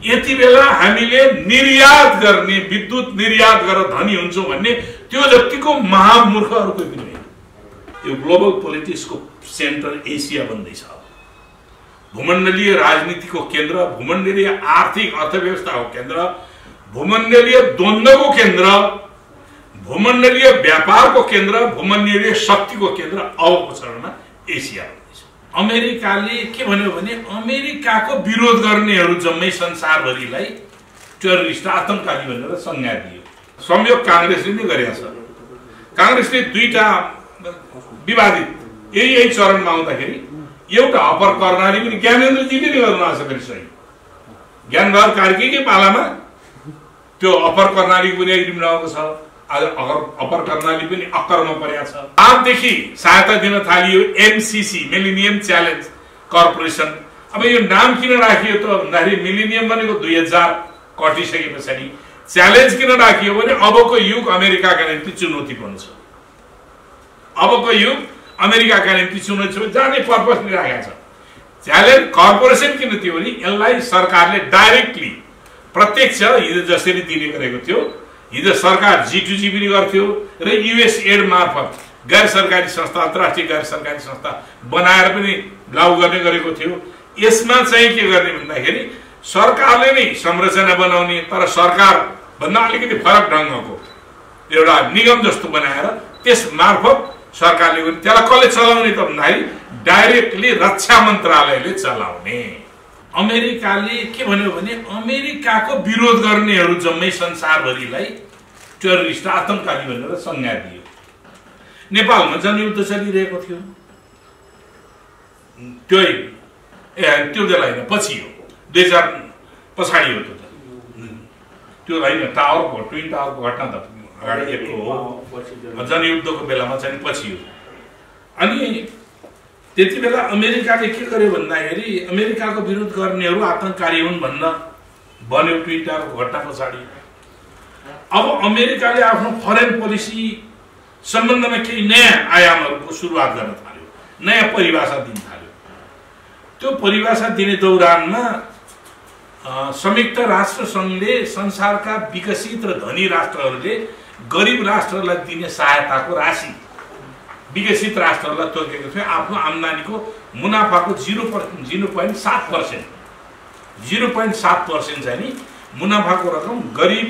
यति बेला हामीले निर्यात गर्ने विद्युत निर्यात गरेर धनी हुन्छौं भन्ने त्यो जतिको महामूर्ख अरु कोही पनि होइन। यो ग्लोबल पोलिटिक्सको सेन्टर एसिया बन्दैछ। भूमण्डलीय राजनीतिको केन्द्र, भूमण्डलीय आर्थिक अर्थव्यवस्थाको केन्द्र, भूमण्डलीय द्वन्द्वको केन्द्र, भूमण्डलीय व्यापारको केन्द्र, भूमण्डलीय शक्तिको केन्द्र अबको चरणमा एसिया बन्दैछ। अमेरिकाले के भन्यो भने अमेरिकाको विरोध गर्नेहरू जम्मै संसारभरिलाई टेररिस्ट आतंकवादी भनेर संज्ञा दियो। संयोग कांग्रेसले नै गरेको छ। कांग्रेसले दुईटा विवादित यही चरणमा आउँदाखेरि एउटा अपर कर्णाली पनि ज्ञानेन्द्रजीले नै गर्नु आशा गरी सही ज्ञानबहादुर कार्कीकै पालामा त्यो अपर कर्णाली पनि एग्रिमेन्ट आएको छ। आज अपर कर्णाली पनि अक्करमा परेको छ। आजदेखि सहायता दिन थालियो एमसीसी मिलेनियम च्यालेन्ज कर्पोरेसन। अब यो नाम किन राखियो त भन्दाखेरि मिलेनियम भनेको 2000 कटिसकेपछि च्यालेन्ज किन राखियो भने अबको युग अमेरिकाका निम्ति चुनौतीपूर्ण छ। अबको युग अमेरिकाका निम्ति चुनौती जाने पर्पस ले राखेको छ। च्यालेन्ज कर्पोरेसन किन थियो भने यसलाई सरकारले डाइरेक्टली प्रत्यक्ष हिजो जसरी दिने गरेको थियो। हिजो सरकार G2G पनि गर्थ्यो र यूएस एड मार्फत गैर सरकारी संस्था, अन्तर्राष्ट्रिय गैर सरकारी संस्था बनाएर पनि लागू गर्ने गरेको थियो। यसमा चाहिँ के गर्ने भन्दाखेरि सरकारले नै संरचना बनाउने, तर सरकार भन्दा अलिकति फरक ढंगको एउटा निगम जस्तो बनाएर त्यस मार्फत सरकारले पनि त्यसलाई कसले चलाउने त भन्दाखेरि डाइरेक्टली रक्षा मन्त्रालयले चलाउने। अमेरिकाले के भन्यो भने अमेरिकाको विरोध गर्नेहरू जम्मै संसारभरिलाई टेररिस्ट आतंकवादी भनेर संज्ञा दियो। नेपालमा जनयुद्ध चलिरहेको थियो। त्यो बेला हैन, पछि हो 2000 पछाडी हो त्यो हैन। टावरको ट्विन टावरको घटना त अगाडिएको हो, जनयुद्धको बेलामा चाहिँ पछि हो। अनि त्यति बेला अमेरिकाले के गर्यो भन्दाखेरि अमेरिकाको विरोध गर्नेहरू आतंककारी हुन् भन्न बन्यो ट्विटरको घटना पछाडि। अब अमेरिकाले आफ्नो फरेन पोलिसी सम्बन्धमा केही नयाँ आयामहरूको सुरुवात गर्न थाल्यो, नयाँ परिभाषा दिन थाल्यो। त्यो परिभाषा दिने दौरानमा संयुक्त राष्ट्र संघले संसारका विकसित र धनी राष्ट्रहरूले गरिब राष्ट्रलाई दिने सहायताको राशि विकसित राष्ट्रहरूलाई तोकेको थियो। आफ्नो आम्दानीको मुनाफाको 0.7% चाहिँ नि मुनाफाको रकम गरिब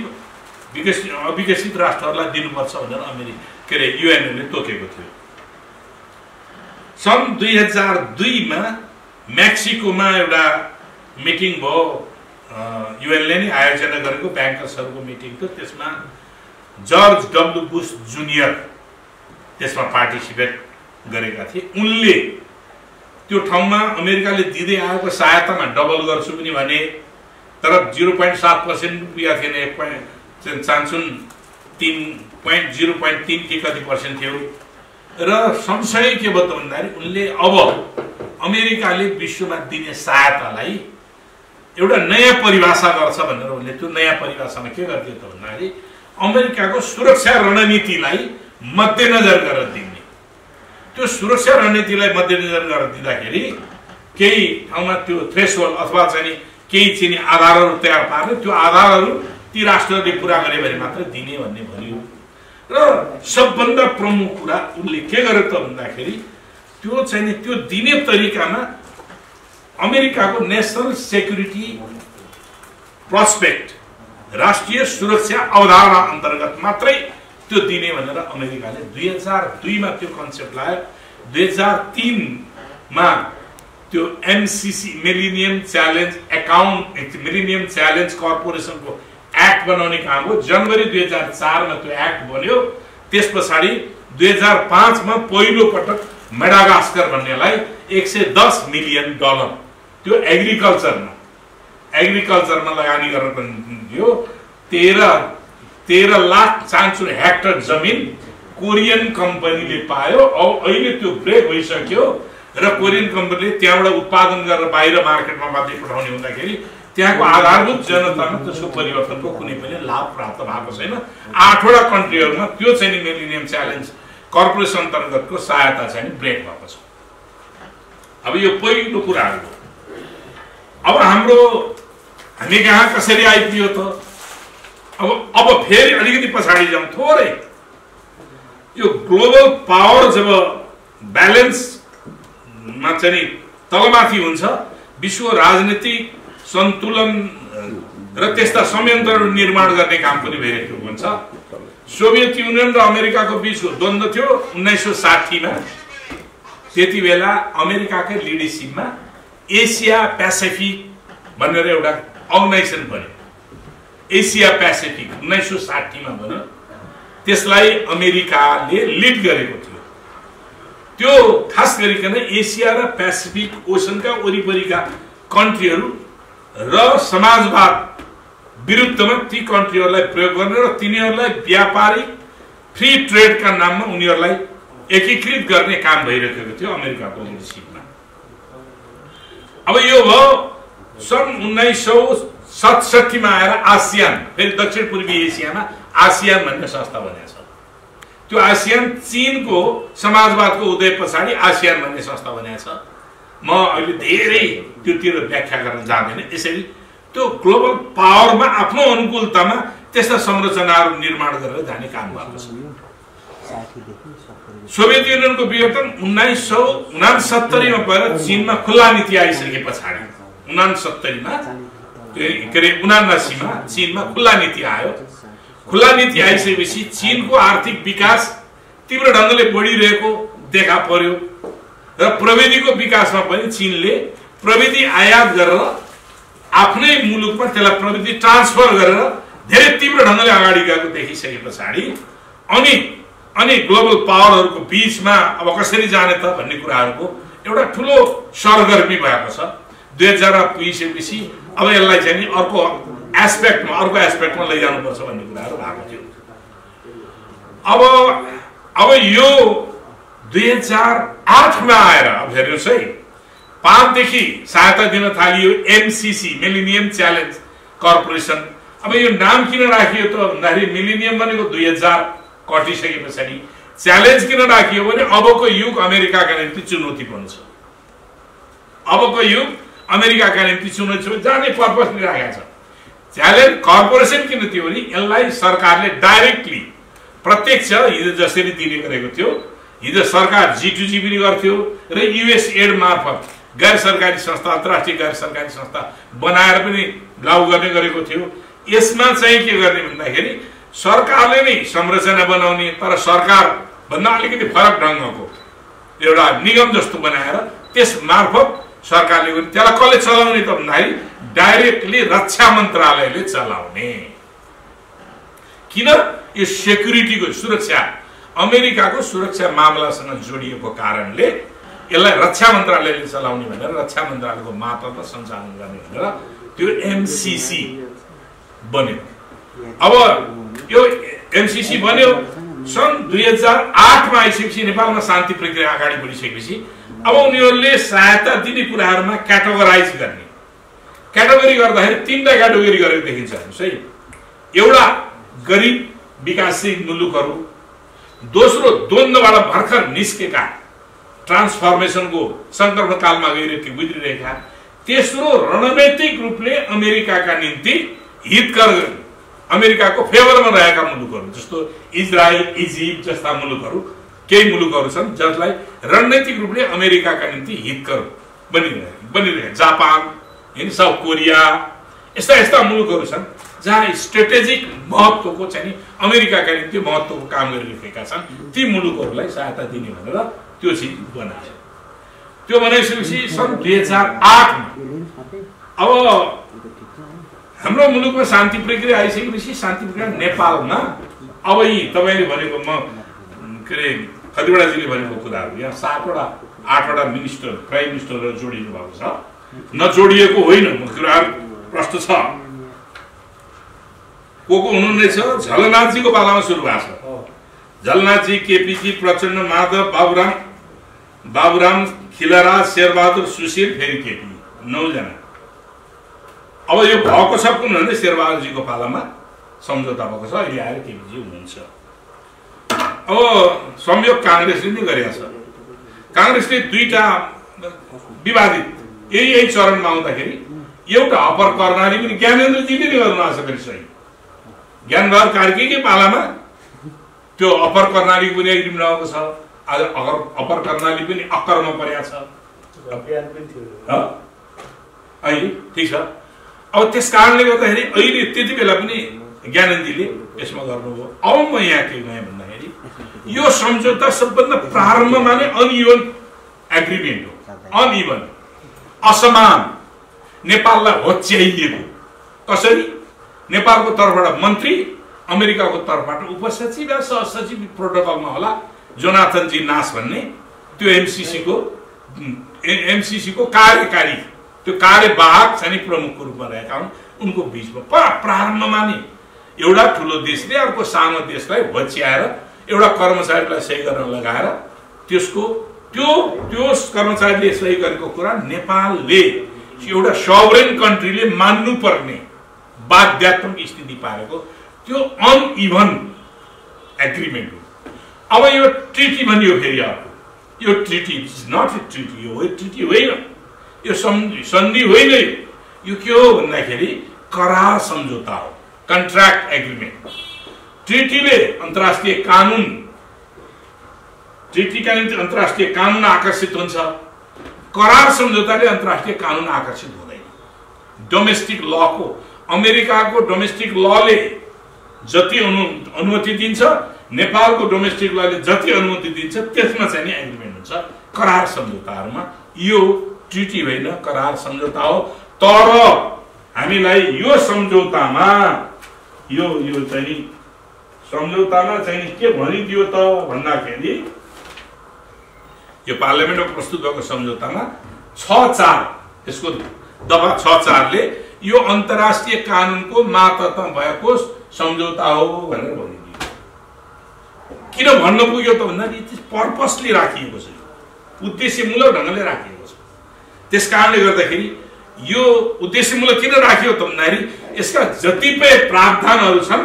अविकसित राष्ट्रहरूलाई दिनुपर्छ भनेर युएनले तोकेको थियो। सन् 2002 मा मेक्सिकोमा एउटा मिटिङ भयो, युएनले नै आयोजना गरेको ब्याङ्कर्सहरूको मिटिङ थियो। त्यसमा जर्ज डब्ल्यू बुश जुनियर त्यसमा पार्टिसिपेट गरेका थिए। उनले त्यो ठाउँमा अमेरिकाले दिँदै आएको सहायतामा डबल गर्छु पनि भने, तर 0.7% पुगेका थिएन। चान्सुन 0.3 के कति पर्सेन्ट थियो। र संशय के भयो त भन्दाखेरि उनले अब अमेरिकाले विश्वमा दिने सहायतालाई एउटा नयाँ परिभाषा गर्छ भनेर उनले त्यो नयाँ परिभाषामा के गरिदियो त भन्दाखेरि अमेरिकाको सुरक्षा रणनीतिलाई मध्यनजर गरेर दिने। त्यो सुरक्षा रणनीतिलाई मध्यनजर गरेर दिँदाखेरि केही ठाउँमा त्यो थ्रेसहोल्ड अथवा चाहिँ केही चाहिँ आधारहरू तयार पार्ने, त्यो आधारहरू ती राष्ट्रहरूले पूरा गरे भने मात्र दिने भन्ने भन्यो। र सबभन्दा प्रमुख कुरा उनले के गर्यो त भन्दाखेरि त्यो चाहिँ त्यो दिने तरिकामा अमेरिकाको नेशनल सेक्युरिटी प्रोस्पेक्ट, राष्ट्रिय सुरक्षा अवधारणा अन्तर्गत मात्रै त्यो दिने भनेर अमेरिकाले 2002 मा त्यो कन्सेप्ट ल्यायो। 2003 मा त्यो एमसीसी मिलेनियम च्यालेन्ज कर्पोरेसनको एक्ट बनाउने काम हो। जनवरी 2004 मा त्यो एक्ट बन्यो। त्यसपछि 2005 मा पहिलो पटक मेडागास्कर भन्नेलाई $110 मिलियन त्यो एग्रिकल्चरमा लगानी गर्न दियो। 13 लाख चान्चुन हेक्टर जमिन कोरियन कम्पनीले पायो। अब अहिले त्यो ब्रेक भइसक्यो र कोरियन कम्पनीले त्यहाँबाट उत्पादन गरेर बाहिर मार्केटमा मात्रै पठाउने हुँदाखेरि त्यहाँको आधारभूत जनतामा त्यसको परिवर्तनको कुनै पनि लाभ प्राप्त भएको छैन। 8वटा कन्ट्रीहरूमा त्यो चाहिँ मिलेनियम च्यालेन्ज कर्पोरेसन अन्तर्गतको सहायता चाहिँ ब्रेक भएको छ। अब यो पहिलो कुरा हो। अब हाम्रो हामी कहाँ कसरी आइपुग्यो त? अब फेरि अलिकति पछाडि जाउँ थोरै। यो ग्लोबल पावर जब ब्यालेन्समा चाहिँ तलमाथि हुन्छ, विश्व राजनीतिक सन्तुलन र त्यस्ता संयन्त्रहरू निर्माण गर्ने काम पनि भइरहेको हुन्छ। सोभियत युनियन र अमेरिकाको बीचको द्वन्द्व थियो 1960 मा। त्यति बेला अमेरिकाकै लिडरसिपमा एसिया पेसिफिक भनेर एउटा अर्गनाइजेसन बन्यो। एसिया पेसिफिक 1960 मा बन्यो। त्यसलाई अमेरिकाले लिड गरेको थियो। त्यो खास गरिकन एसिया र पेसिफिक ओसनका वरिपरिका कन्ट्रीहरू र समाजवाद विरुद्धमा ती कन्ट्रीहरूलाई प्रयोग गर्ने र तिनीहरूलाई व्यापारिक फ्री ट्रेडका नाममा उनीहरूलाई एकीकृत गर्ने काम भइरहेको थियो अमेरिकाको लिडरसिपमा। अब यो भयो सन् 1967 मा आएर आसियान, फेरि दक्षिण पूर्वी एसियामा आसियान भन्ने संस्था बनेको छ। त्यो आसियान चीनको समाजवादको उदय पछाडि आसियान भन्ने संस्था बनेको छ। म अहिले धेरै त्योतिर व्याख्या गर्न जाँदैन। यसरी त्यो ग्लोबल पावरमा आफ्नो अनुकूलतामा त्यस्ता संरचनाहरू निर्माण गरेर जाने काम भएको छ। सोभियत युनियनको विघटन 1969 मा भएर चीनमा खुल्ला नीति आइसके पछाडि 69 मा के अरे 79 मा चीनमा खुल्ला नीति आयो। खुल्ला नीति आइसकेपछि चीनको आर्थिक विकास तीव्र ढङ्गले बढिरहेको देखा पर्यो र प्रविधिको विकासमा पनि चीनले प्रविधि आयात गरेर आफ्नै मुलुकमा त्यसलाई प्रविधि ट्रान्सफर गरेर धेरै तीव्र ढङ्गले अगाडि गएको देखिसके पछाडि अनि ग्लोबल पावरहरूको बीचमा अब कसरी जाने त भन्ने कुराहरूको एउटा ठुलो सरगर्मी भएको छ। 2000 पुगिसकेपछि अब यसलाई चाहिँ नि अर्को एस्पेक्टमा लैजानुपर्छ भन्ने कुराहरू भएको थियो। अब यो 2008 मा आएर अब हेर्नुहोस् है, 5 देखि सहायता दिन थालियो एमसीसी, मिलेनियम च्यालेन्ज कर्पोरेसन। अब यो नाम किन राखियो त भन्दाखेरि मिलेनियम भनेको 2000 कटिसके पछाडि, च्यालेन्ज किन राखियो भने अबको युग अमेरिकाका निम्ति चुनौतीपूर्ण छ। अबको युग अमेरिकाका निम्ति चुनौती जाने पर्पसले राखेको छ। च्यालेन्ज कर्पोरेसन किन थियो भने यसलाई सरकारले डाइरेक्टली प्रत्यक्ष हिजो जसरी दिने गरेको थियो, हिजो सरकार G2G पनि गर्थ्यो र USAID मार्फत गैर सरकारी संस्था, अन्तर्राष्ट्रिय गैर सरकारी संस्था बनाएर पनि लागू गर्ने गरेको थियो। यसमा चाहिँ के गर्ने भन्दाखेरि सरकारले नै संरचना बनाउने, तर सरकार भन्दा अलिकति फरक ढङ्गको एउटा निगम जस्तो बनाएर त्यस मार्फत सरकारले पनि त्यसलाई कसले चलाउने त भन्दाखेरि डाइरेक्टली रक्षा मन्त्रालयले चलाउने। किन? यो सेक्युरिटीको सुरक्षा, अमेरिकाको सुरक्षा मामलासँग जोडिएको कारणले यसलाई रक्षा मन्त्रालयले चलाउने भनेर रक्षा मन्त्रालयको मार्फत सञ्चालन गर्ने भनेर त्यो एमसीसी बन्यो। अब यो एमसीसी बन्यो सन् 2008 मा आइसकेपछि, नेपालमा शान्ति प्रक्रिया अगाडि बढिसकेपछि अब उनीहरूले सहायता दिने कुराहरूमा क्याटेगोराइज गर्ने, क्याटेगोरी गर्दाखेरि 3टा क्याटेगोरी गरेको देखिन्छ। हेर्नुहोस् है, एउटा गरिब विकासशील मुलुकहरू, दोस्रो द्वन्द्वबाट भर्खर निस्केका ट्रान्सफर्मेसनको संक्रमण कालमा गुज्रिरहेका, तेस्रो रणनैतिक रूपले अमेरिकाका निम्ति हितकर, अमेरिकाको फेभरमा रहेका मुलुकहरू जस्तो इजरायल, इजिप्ट जस्ता मुलुकहरू, केही मुलुकहरू छन् जसलाई रणनैतिक रूपले अमेरिकाका निम्ति हितकर बनिरहेका, जापान, साउथ कोरिया, यस्ता मुलुकहरू छन् जहाँ स्ट्रेटेजिक महत्त्वको चाहिँ अमेरिकाका निम्ति महत्त्वको काम गरिरहेका छन्। ती मुलुकहरूलाई सहायता दिने भनेर त्यो चिज बनायो। त्यो बनाइसकेपछि सन् 2008 मा अब हाम्रो मुलुकमा शान्ति प्रक्रिया आइसकेपछि, शान्ति प्रक्रिया नेपालमा अब यी तपाईले भनेको म के अरे खतिवडाजीले भनेको कुराहरू, यहाँ 7-8वटा मिनिस्टर, प्राइम मिनिस्टरहरू जोडिनु भएको छ, नजोडिएको होइन। कुराहरू प्रश्न छ, को हुनुहुने छ, झलनाथजीको पालामा सुरु भएको छ। झलनाथजी, केपीजी, प्रचण्ड, माधव, बाबुराम, खिलराज, शेरबहादुर, सुशील, फेरि केपी, 9 जना। अब यो भएको छ कुन भने शेरबहादुरजीको पालामा सम्झौता भएको छ, अहिले आएर केपीजी हुनुहुन्छ। अब संयोग काङ्ग्रेसले नै गरेको छ। काङ्ग्रेसले 2टा विवादित यही चरणमा आउँदाखेरि एउटा अपर कर्णाली पनि ज्ञानेन्द्रजीले नै गर्नु आशा गरी सही। ज्ञानबहादुर कार्कीकै पालामा त्यो अपर कर्णाली पनि एग्रिमेन्ट आएको छ। आज अपर कर्णाली पनि अकरमा परेको छ अहिले, ठिक छ। अब त्यस कारणले गर्दाखेरि अहिले त्यति बेला पनि ज्ञानेन्द्रजीले यसमा गर्नुभयो। अब म यहाँ के गएँ भन्दाखेरि यो सम्झौता सबभन्दा प्रारम्भमा नै अनइभन एग्रिमेन्ट हो, अनइभन, असमान, नेपाललाई होच्याइएको। कसरी? नेपालको तर्फबाट मन्त्री, अमेरिकाको तर्फबाट उपसचिव या सहसचिव, प्रोटोकलमा होला जोनाथन जी नास भन्ने, त्यो एमसीसी को कार्यकारी, त्यो कार्यवाहक चाहिँ प्रमुखको रूपमा रहेका हुन्। उनको बीचमा प्रारम्भमा नै एउटा ठुलो देशले अर्को सानो देशलाई होच्याएर एउटा कर्मचारीलाई सही गर्न लगाएर त्यसको त्यो कर्मचारीले सही गरेको कुरा नेपालले एउटा सॉवरेन कन्ट्रीले मान्नुपर्ने बाध्यात्मक स्थिति पारेको त्यो अनइभन एग्रिमेन्ट हो। अब यो ट्रिटी भनियो फेरि अर्को, यो treaty is not a treaty, यो ट्रिटी होइन, यो सन्धि होइन। यो के हो भन्दाखेरि करार सम्झौता हो, कन्ट्र्याक्ट एग्रिमेन्ट। ट्रिटीले अन्तर्राष्ट्रिय कानुन, ट्रिटीका निम्ति अन्तर्राष्ट्रिय कानुन आकर्षित हुन्छ, करार सम्झौताले अन्तर्राष्ट्रिय कानुन आकर्षित हुँदैन। डोमेस्टिक लको, अमेरिकाको डोमेस्टिक लले जति अनुमति दिन्छ, नेपालको डोमेस्टिक लले जति अनुमति दिन्छ, त्यसमा चाहिँ नि एग्रिमेन्ट हुन्छ करार सम्झौताहरूमा। यो ट्रिटी होइन, करार सम्झौता हो। तर हामीलाई यो सम्झौतामा यो चाहिँ सम्झौतामा चाहिँ के भनिदियो त भन्दाखेरि यो पार्लियामेन्टमा प्रस्तुत भएको सम्झौतामा 6.4 यसको दफा 6.4 ले यो अन्तर्राष्ट्रिय कानुनको मातहतमा भएको सम्झौता हो भनेर भनिदियो। किन भन्न पुग्यो त भन्दाखेरि पर्पसली राखिएको छ, उद्देश्यमूलक ढङ्गले राखिएको छ। त्यसकारणले गर्दाखेरि यो उद्देश्यमूलक किन राखियो त भन्दाखेरि यसका जतिपय प्रावधानहरू छन्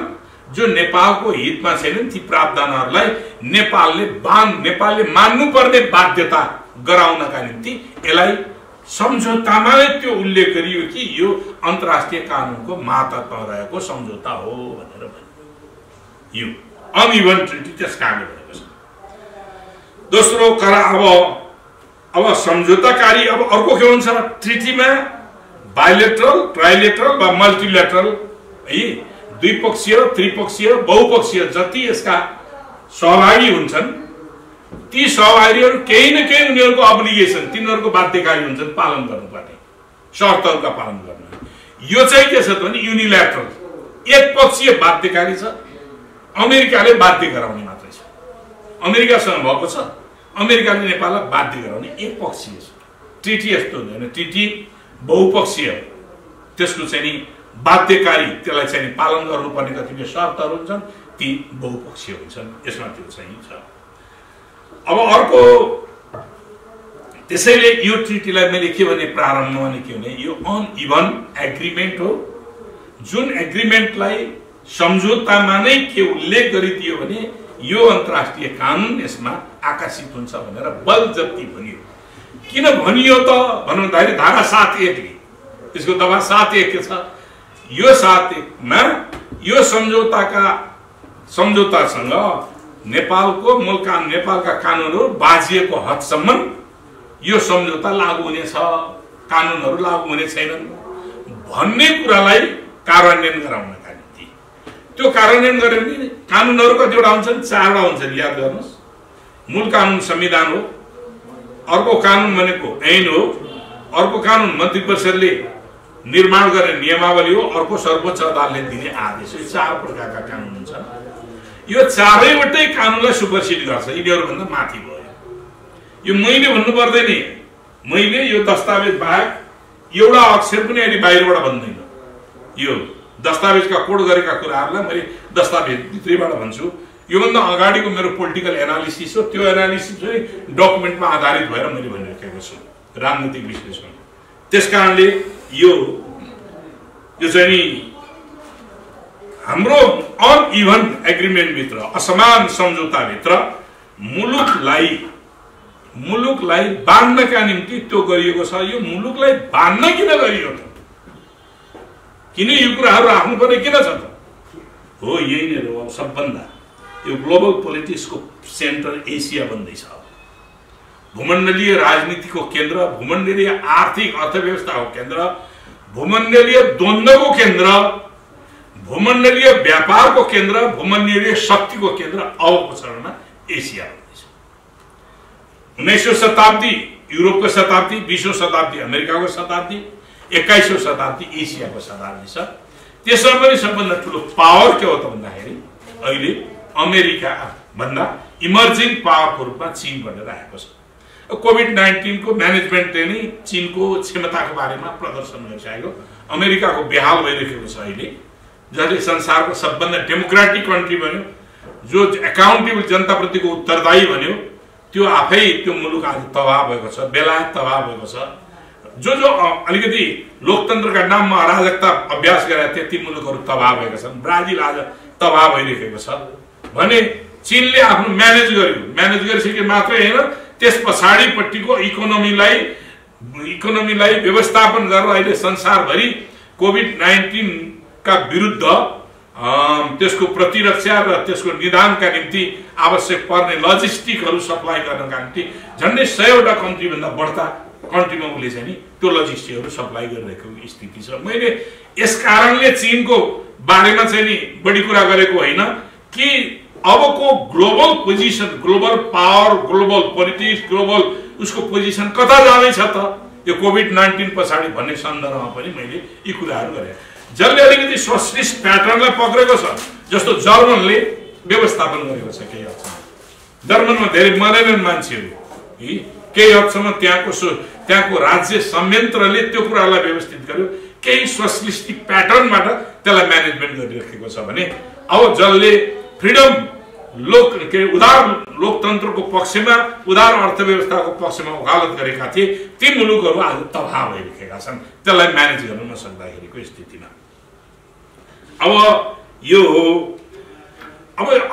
जो नेपालको हितमा छैनन्, ती प्रावधानहरूलाई नेपालले मान्नुपर्ने बाध्यता गराउनका निम्ति यसलाई सम्झौतामा त्यो उल्लेख गरियो कि यो अन्तर्राष्ट्रिय कानुनको मातहतमा रहेको सम्झौता हो भनेर भनियो। यो अनइभन ट्रिटी त्यस कारणले भएको छ। दोस्रो अब सम्झौताकारी अब अर्को के हुन्छ ट्रिटीमा बाइलेटरल, ट्राइलेटरल वा मल्टिलेटरल, है द्विपक्षीय, त्रिपक्षीय, बहुपक्षीय जति यसका सहभागी हुन्छन् ती सहभागीहरू केही न केही उनीहरूको अब्लिगेसन, तिनीहरूको बाध्यकारी हुन्छन् पालन गर्नुपर्ने, शर्तहरूका पालन गर्न। यो चाहिँ के छ त भने युनिल्याटरल, एकपक्षीय बाध्यकारी छ। अमेरिकाले बाध्य गराउने मात्रै छ, अमेरिकासँग भएको छ, अमेरिकाले नेपाललाई बाध्य गराउने एकपक्षीय छ। ट्रिटी यस्तो हुँदैन, ट्रिटी बहुपक्षीय, त्यसको चाहिँ नि बाध्यकारी, त्यसलाई चाहिँ पालन गर्नुपर्ने कतिपय शर्तहरू हुन्छन्, ती बहुपक्षीय हुन्छन्। यसमा त्यो चाहिँ छ। अब अर्को त्यसैले यो ट्रिटीलाई मैले के भने प्रारम्भमा नै के भने यो अनइभन एग्रिमेन्ट हो, जुन एग्रिमेन्टलाई सम्झौतामा नै के उल्लेख गरिदियो भने यो अन्तर्राष्ट्रिय कानुन यसमा आकर्षित हुन्छ भनेर बलजफ्ती भनियो। किन भनियो त भन्दाखेरि धारा 7.1 ले त्यसको दफा 7.1 के छ, यो 7.1 मा यो सम्झौतासँग नेपालको मूल कानुन, नेपालका कानुनहरू बाजिएको हदसम्म यो सम्झौता लागू हुनेछ, कानुनहरू लागू हुने छैनन् भन्ने कुरालाई कार्यान्वयन गराउनका निम्ति। त्यो कार्यान्वयन गरेर नि कानुनहरू कतिवटा हुन्छन्, 4वटा हुन्छन्, याद गर्नुहोस्। मूल कानुन संविधान हो, अर्को कानुन भनेको ऐन हो, अर्को कानुन मन्त्री परिषदले निर्माण गर्ने नियमावली हो, अर्को सर्वोच्च अदालतले दिने आदेश हो। 4 प्रकारका कानुन हुन्छन्। यो चारैवटै कानुनलाई सुपरसिड गर्छ, यिनीहरूभन्दा माथि भयो। यो मैले भन्नु पर्दैन, मैले यो दस्तावेज बाहेक एउटा अक्षर पनि अहिले बाहिरबाट भन्दैन। यो दस्तावेजका कोड गरेका कुराहरूलाई मैले दस्तावेज भित्रैबाट भन्छु। योभन्दा अगाडिको मेरो पोलिटिकल एनालिसिस हो, त्यो एनालिसिस चाहिँ डकुमेन्टमा आधारित भएर मैले भनिराखेको छु, राजनीतिक विश्लेषण। त्यसकारणले यो चाहिँ हाम्रो अनइभन एग्रिमेन्ट भित्र, असमान सम्झौता भित्र मुलुकलाई बाँध्नका निम्ति त्यो गरिएको छ। यो मुलुकलाई बाँध्न किन गरियो त किन यो कुराहरू राख्नु पर्ने किन छ त? हो यही नै हो। अब सबभन्दा यो ग्लोबल पोलिटिक्सको सेन्टर एसिया बन्दैछ। भूमण्डलीय राजनीतिको केन्द्र, भूमण्डलीय आर्थिक अर्थव्यवस्थाको केन्द्र, भूमण्डलीय द्वन्द्वको केन्द्र, भूमण्डलीय व्यापारको केन्द्र, भूमण्डलीय शक्तिको केन्द्र अबको चरणमा एसिया बन्दैछ। 19औं शताब्दी युरोपको शताब्दी, 20औं शताब्दी अमेरिकाको शताब्दी, 21औं शताब्दी एसियाको शताब्दी छ। त्यसमा पनि सबभन्दा ठुलो पावर के हो त भन्दाखेरि अहिले अमेरिका भन्दा इमर्जिङ पावरको रूपमा चीन बनेर आएको छ। कोभिड-19 को म्यानेजमेन्टले नै चीनको क्षमताको बारेमा प्रदर्शन गरिसकेको, अमेरिकाको बेहाल भइरहेको छ अहिले, जसले संसारको सबभन्दा डेमोक्रेटिक कन्ट्री बन्यो, जो एकाउन्टेबल जनताप्रतिको उत्तरदायी बन्यो, त्यो आफै त्यो मुलुक आज तबाह भएको छ, बेलायत तबाह भएको छ। जो अलिकति लोकतन्त्रका नाममा अराजकता अभ्यास गरे त्यति मुलुकहरू तबाह भएका छन्। ब्राजिल आज तबाह भइरहेको छ भने चीनले आफ्नो म्यानेज गरिसके मात्रै होइन, त्यस पछाडिपट्टिको इकोनोमीलाई व्यवस्थापन गरेर अहिले संसारभरि कोभिड-19 का विरुद्ध त्यसको प्रतिरक्षा र त्यसको निदानका निम्ति आवश्यक पर्ने लजिस्टिकहरू सप्लाई गर्नका निम्ति झन्डै 100वटा कन्ट्रीभन्दा बढ्ता कन्ट्रीमा उसले चाहिँ नि त्यो लजिस्टिकहरू सप्लाई गरिरहेको स्थिति छ। मैले यस कारणले चीनको बारेमा चाहिँ नि बढी कुरा गरेको होइन कि अबको global position, global power, global politics, global उसको पोजिसन कता जाँदैछ त यो कोभिड-19 पछाडि भन्ने सन्दर्भमा पनि मैले यी कुराहरू गरेँ। जसले अलिकति सोशलिस्ट प्याटर्नलाई पक्रेको छ, जस्तो जर्मनले व्यवस्थापन गरेको छ केही हदसम्म। जर्मनमा धेरै मरेनन् मान्छेहरू, केही हदसम्म त्यहाँको राज्य संयन्त्रले त्यो कुरालाई व्यवस्थित गर्यो, केही सोशलिस्टिक प्याटर्नबाट त्यसलाई म्यानेजमेन्ट गरिराखेको छ भने अब जसले फ्रिडम उदार लोकतन्त्रको पक्षमा, उदार अर्थव्यवस्थाको पक्षमा वकालत गरेका थिए, ती मुलुकहरू आज तबाह भइरहेका छन् त्यसलाई म्यानेज गर्न नसक्दाखेरिको स्थितिमा।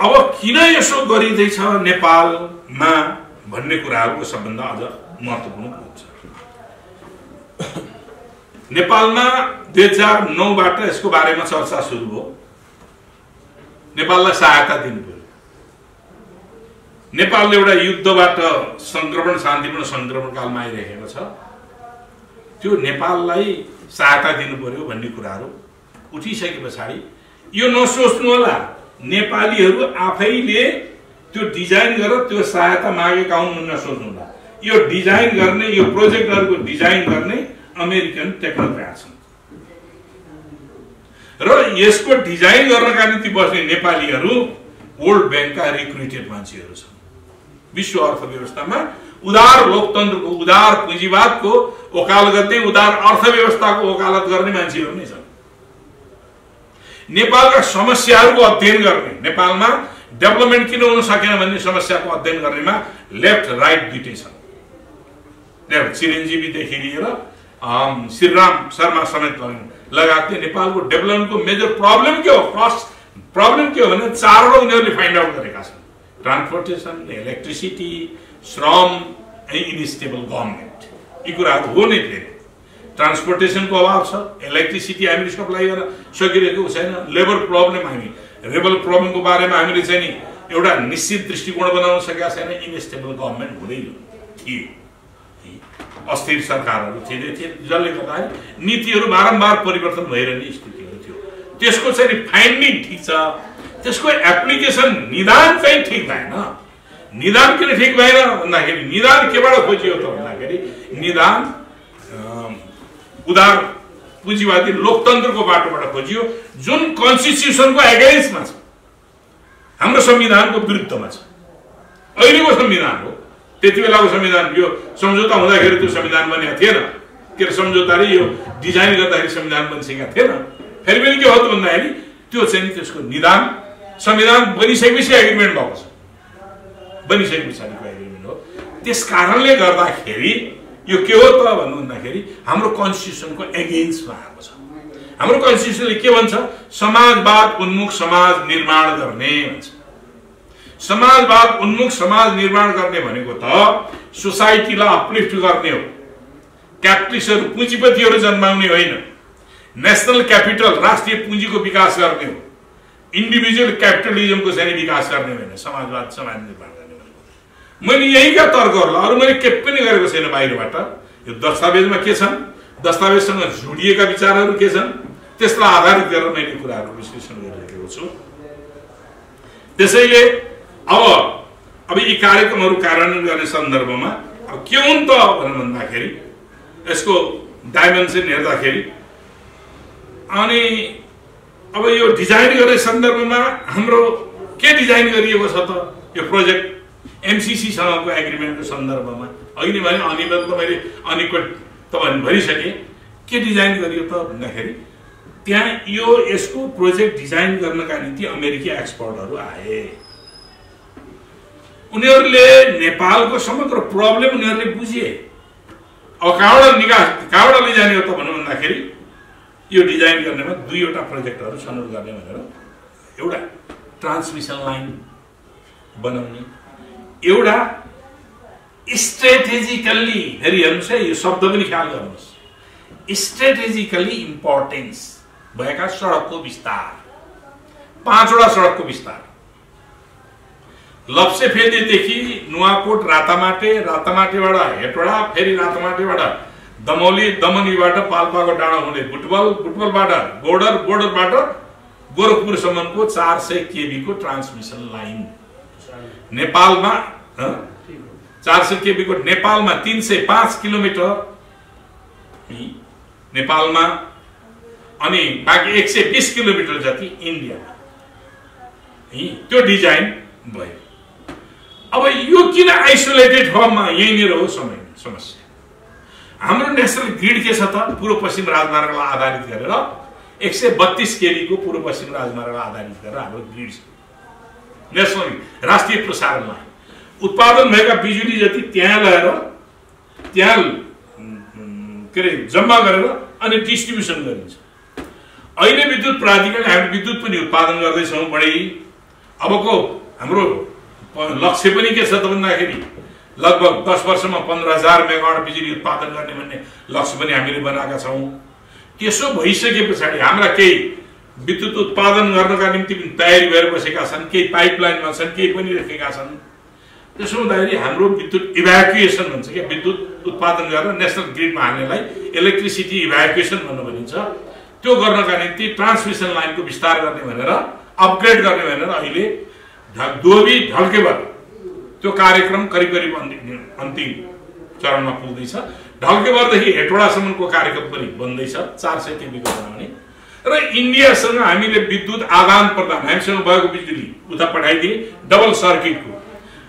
अब किन यसो गरिँदैछ नेपालमा भन्ने कुराहरूको सबभन्दा अझ महत्त्वपूर्ण हुन्छ। नेपालमा 2009बाट यसको बारेमा चर्चा सुरु भयो। नेपाललाई सहायता दिनु पर्यो। नेपाल एउटा युद्धबाट शान्तिपूर्ण संक्रमण कालमा आइरहेको छ, त्यो नेपाललाई सहायता दिनु पर्यो भन्ने कुराहरू उठिसके पछाडि यो नसोच्नु होला नेपालीहरू आफैले त्यो डिजाइन गरेर त्यो सहायता मागेका हुन् नसोच्नु होला। यो डिजाइन गर्ने, यो प्रोजेक्टहरूको डिजाइन गर्ने अमेरिकन टेक्नोक्र्याट छन् र यसको डिजाइन गर्नका निम्ति बस्ने नेपालीहरू वर्ल्ड ब्याङ्कका रिक्रुटेड मान्छेहरू छन्। विश्व अर्थव्यवस्थामा उदार लोकतन्त्रको, उदार पुँजीवादको वकालत गर्ने, उदार अर्थव्यवस्थाको वकालत गर्ने मान्छेहरू नै छन्। नेपालका समस्याहरूको अध्ययन गर्ने, नेपालमा डेभलपमेन्ट किन हुन सकेन भन्ने समस्याको अध्ययन गर्नेमा लेफ्ट राइट दुइटै छन्। चिरञ्जीवीदेखि लिएर श्रीराम शर्मा समेत लगायतले नेपालको डेभलपमेन्टको मेजर प्रब्लम के हो, प्रब्लम के हो भने चारवटा उनीहरूले फाइन्ड आउट गरेका छन्। ट्रान्सपोर्टेसन, इलेक्ट्रिसिटी, श्रम एन्ड इनस्टेबल गभर्नमेन्ट। यी कुराहरू हो नै फेरि। ट्रान्सपोर्टेसनको अभाव छ, इलेक्ट्रिसिटी हामीले सप्लाई गर्न सकिरहेको छैन, लेबर प्रब्लमको बारेमा हामीले चाहिँ नि एउटा निश्चित दृष्टिकोण बनाउन सकेका छैन, इनस्टेबल गभर्नमेन्ट हुँदै थियो, अस्थिर सरकारहरू थिए, जसले गर्दाखेरि नीतिहरू बारम्बार परिवर्तन भइरहने स्थितिहरू थियो। त्यसको चाहिँ फाइन्डिङ ठिक छ, त्यसको एप्लिकेसन निदान चाहिँ ठिक भएन। निदान किन ठिक भएन भन्दाखेरि निदान केबाट खोजियो त भन्दाखेरि निदान उदार पुँजीवादी लोकतन्त्रको बाटोबाट खोजियो, जुन कन्स्टिट्युसनको एगेन्स्टमा छ, हाम्रो संविधानको विरुद्धमा छ। अहिलेको संविधान हो, त्यति बेलाको संविधान, यो सम्झौता हुँदाखेरि त्यो संविधान बनेको थिएन, के अरे सम्झौताले यो डिजाइन गर्दाखेरि संविधान बनिसकेका थिएन। फेरि पनि के हो त भन्दाखेरि त्यो चाहिँ त्यसको निदान संविधान बनिसकेपछि एग्रिमेन्ट भएको छ, बनिसके पछाडिको एग्रिमेन्ट हो। त्यस कारणले गर्दाखेरि यो के हो त भन्दाखेरि हाम्रो कन्स्टिट्युसनको एगेन्स्टमा आएको छ। हाम्रो कन्स्टिट्युसनले के भन्छ? समाजवाद उन्मुख समाज निर्माण गर्ने भन्छ। समाजवाद उन्मुख समाज निर्माण गर्ने भनेको त सोसाइटीलाई अपलिफ्ट गर्ने हो, क्यापिटलिस्टहरू पुँजीपतिहरू जन्माउने होइन, नेशनल क्यापिटल राष्ट्रिय पुँजीको विकास गर्ने हो, इन्डिभिजुअल क्यापिटलिजमको चाहिँ विकास गर्ने होइन, समाजवाद समाज निर्माण गर्ने भनेको। मैले यहीका तर्कहरूलाई अरू मैले के पनि गरेको छैन बाहिरबाट। यो दस्तावेजमा के छन्, दस्तावेजसँग जोडिएका विचारहरू के छन्, त्यसलाई आधारित गरेर मैले कुराहरू विश्लेषण गरिरहेको छु। त्यसैले अब यी कार्यक्रमहरू कार्यान्वयन गर्ने सन्दर्भमा अब के हुन् त भनेर भन्दाखेरि यसको डाइमेन्सन हेर्दाखेरि अनि अब यो डिजाइन गर्ने सन्दर्भमा हाम्रो के डिजाइन गरिएको छ त यो प्रोजेक्ट एमसीसी सँगको एग्रिमेन्टको सन्दर्भमा अहिले भने अनिवार्य त मैले अनिकट तपाईहरुले भनिसके के डिजाइन गरियो त भन्दाखेरि त्यहाँ यसको प्रोजेक्ट डिजाइन गर्नका निम्ति अमेरिकी एक्सपर्टहरू आए। उनीहरूले नेपालको समग्र प्रब्लम उनीहरूले बुझे। अब कहाँबाट लैजाने हो त भन्दाखेरि यो डिजाइन गर्नेमा दुईवटा प्रोजेक्टहरू छनौट गर्ने भनेर एउटा ट्रान्समिसन लाइन बनाउने, एउटा स्ट्रेटेजिकल्ली फेरि हेर्नुहोस् है यो शब्द पनि ख्याल गर्नुहोस्, स्ट्रेटेजिकल्ली इम्पोर्टेन्स भएका सडकको विस्तार, 5वटा सडकको विस्तार, लप्सेफेदीदेखि नुवाकोट रातामाटे, रातामाटेबाट हेटवडा, फेरि रातामाटेबाट दमौली, दमनीबाट पाल्पाको डाँडा हुँदै बुटवल, बुटवलबाट बोर्डरबाट गोरखपुरसम्मको 400 केबी को ट्रान्समिसन लाइन नेपालमा 400 केबी को नेपालमा 305 किलोमिटर नेपालमा अनि बाँकी 120 किलोमिटर जति इन्डियामा त्यो डिजाइन भयो। अब यो किन आइसोलेटेड फर्ममा यहीँनिर हो समस्या। हाम्रो नेशनल ग्रिड के छ त पूर्व पश्चिम राजमार्गलाई आधारित गरेर 132 केबी को पूर्व पश्चिम राजमार्गलाई आधारित गरेर हाम्रो ग्रिड छ। नेशनल राष्ट्रिय प्रसारण लाइन उत्पादन भएका बिजुली जति त्यहाँ ल्याएर त्यहाँ जम्मा गरेर अनि डिस्ट्रिब्युसन गरिन्छ। अहिले विद्युत प्राधिकरणले हामी विद्युत पनि उत्पादन गर्दैछौँ बढी। अबको हाम्रो लक्ष्य पनि के छ त भन्दाखेरि लगभग 10 वर्षमा 15,000 मेगावाट बिजुली उत्पादन गर्ने भन्ने लक्ष्य पनि हामीले बनाएका छौँ। त्यसो भइसके पछाडि हाम्रा केही विद्युत उत्पादन गर्नका निम्ति पनि तयारी भएर बसेका छन्, केही पाइपलाइनमा छन्, केही पनि राखेका छन्। त्यसो हुँदाखेरि हाम्रो विद्युत इभ्याकुएसन भन्छ क्या, विद्युत उत्पादन गरेर नेशनल ग्रिडमा हाल्नेलाई इलेक्ट्रिसिटी इभ्याकुएसन भन्नु भनिन्छ। त्यो गर्नका निम्ति ट्रान्समिसन लाइनको विस्तार गर्ने भनेर अपग्रेड गर्ने भनेर अहिले दोबी ढल्केबर त्यो कार्यक्रम करिब अन्तिम चरणमा पुग्दैछ। ढल्केबरदेखि हेटवडासम्मको कार्यक्रम पनि बन्दैछ 400 केबी को बनाउने र इन्डियासँग हामीले विद्युत आदान प्रदान हामीसँग भएको बिजुली उता पठाइदिए डबल सर्किटको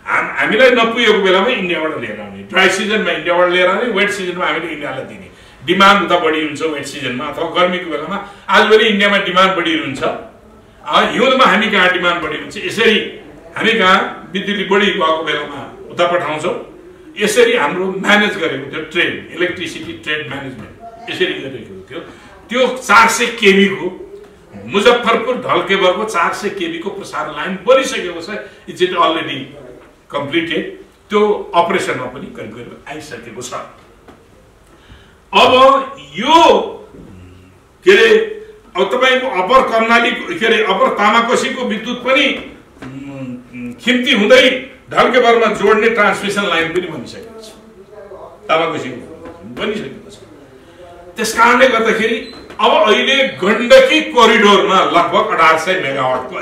हामीलाई नपुगेको बेलामा इन्डियाबाट लिएर आउने, ड्राई सिजनमा इन्डियाबाट लिएर आउने, वेट सिजनमा हामीले इन्डियालाई दिने। डिमान्ड उता बढी हुन्छ वेट सिजनमा अथवा गर्मीको बेलामा। आजभोलि इन्डियामा डिमान्ड बढी हुन्छ, हिउँदमा हामी कहाँ डिमान्ड बढी हुन्छ, यसरी हामी कहाँ बिजुली बढी भएको बेलामा उता पठाउँछौँ। यसरी हाम्रो म्यानेज गरेको थियो ट्रेड, इलेक्ट्रिसिटी ट्रेड म्यानेजमेन्ट यसरी गरेको थियो। त्यो 400 केबी को मुजफ्फरपुर ढल्केबरको 400 केबी को प्रसारण लाइन बनिसकेको छ। It's it already completed. त्यो अपरेसनमा पनि करिब करिब आइसकेको छ। अब यो के अरे अब तपाईको अपर कर्णाली के अरे अपर तामाकोसीको विद्युत पनि खिम्ती हुँदै ढल्केबरमा जोड्ने ट्रान्समिसन लाइन पनि बनिसकेको छ, तामाकोसी बनिसकेको छ। त्यसकारणले गर्दाखेरि अब अहिले गण्डकी कोरिडोरमा लगभग 1800 मेगावाटको